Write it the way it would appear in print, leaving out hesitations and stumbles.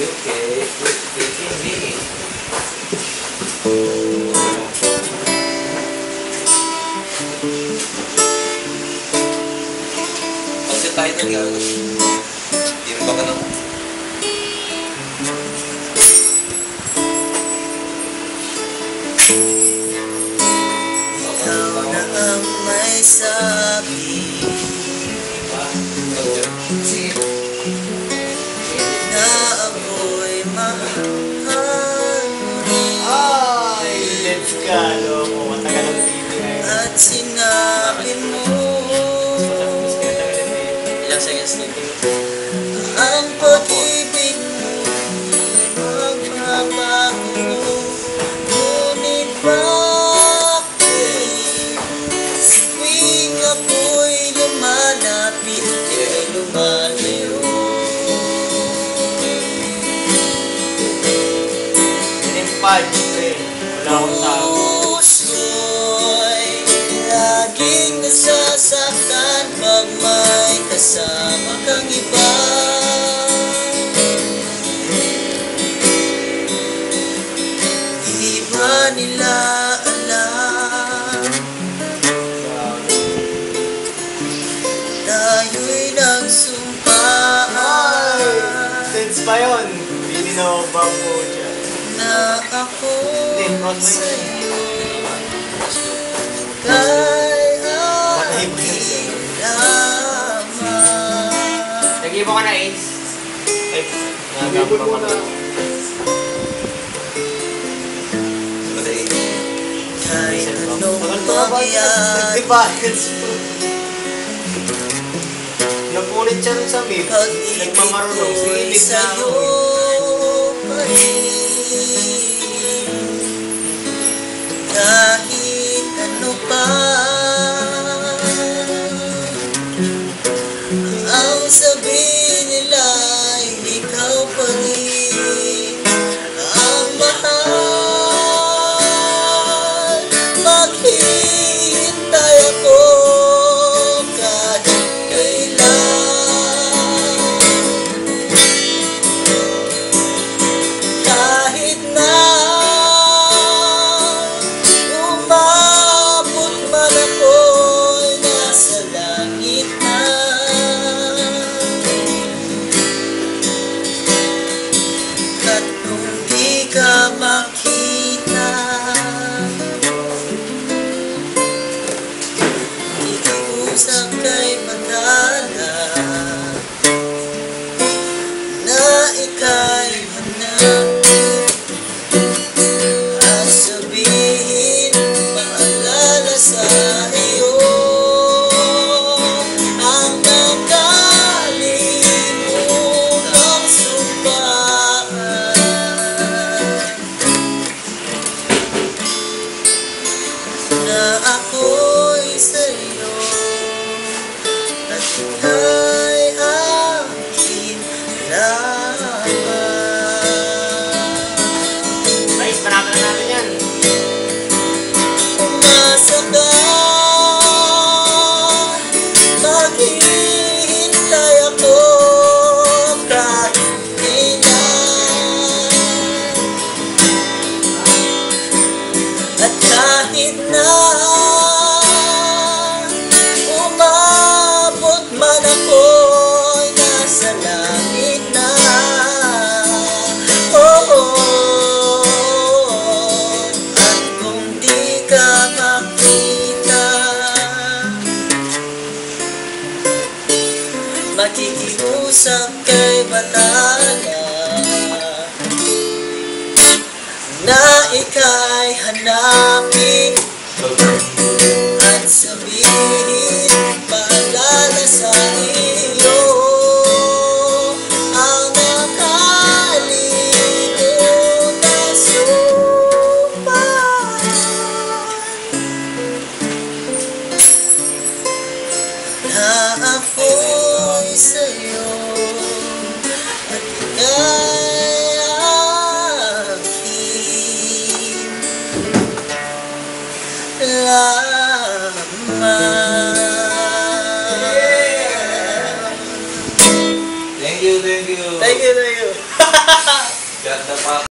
Okay. 15 minutes. Kasi tayo na nga. Hindi rin baka na. Ikaw na ang may sabi na ako'y mahal mo rin. Ay, let's go. Matagal ang TV ngayon. At sinabi mo Ilang seconds nito? ang pag-ibig mo magbabago. Ngunit bakit tuwing ako'y lumalapit ay lumalayo? Pinimpad, pre. Wala akong tao. Puso'y laging nasasaktan pag may kasama kang iba. Di ba nila alam tayo'y nagsumpaan Sense pa yun. Hindi na ako bago dyan. na ako Hindi, not my sa'yo kay Patay mo yun, aking sir. lamang. Nag-ibo ka na, Ace? Ay, nagamba ka na. Kahit anong mangyari, Nag-debates po. Napunit siya rin sa MIP. pag-ibig Nagmamarunong. Sige, ko'y big na sa'yo ako. pa rin. Kahit ano pa ang sabihin nila, ikaw pa rin ang mahal. Maghihintay ako kahit kailan, kahit na umabot man ako'y nasa langit na. At kung di ka makita, ikiusap kay Madala na ika'y hanapin at sabihin maalala sa iyo ang nakalimutang sumpaan na ako'y sa'yo at ika'y akin lamang. Guys, panalo na natin yan. Umasa ka, maghihintay ako kahit kailan, at kahit na umabot man ako'y nasa langit na. At kung di ka makita, makikiusap kay Batala na ika'y hanapin at sabihin paalala sa iyo ang nakalimutang sumpaan na ako'y sa'yo at ika'y akin lamang. Thank you, thank you. Thank you, thank you. Ganda pa.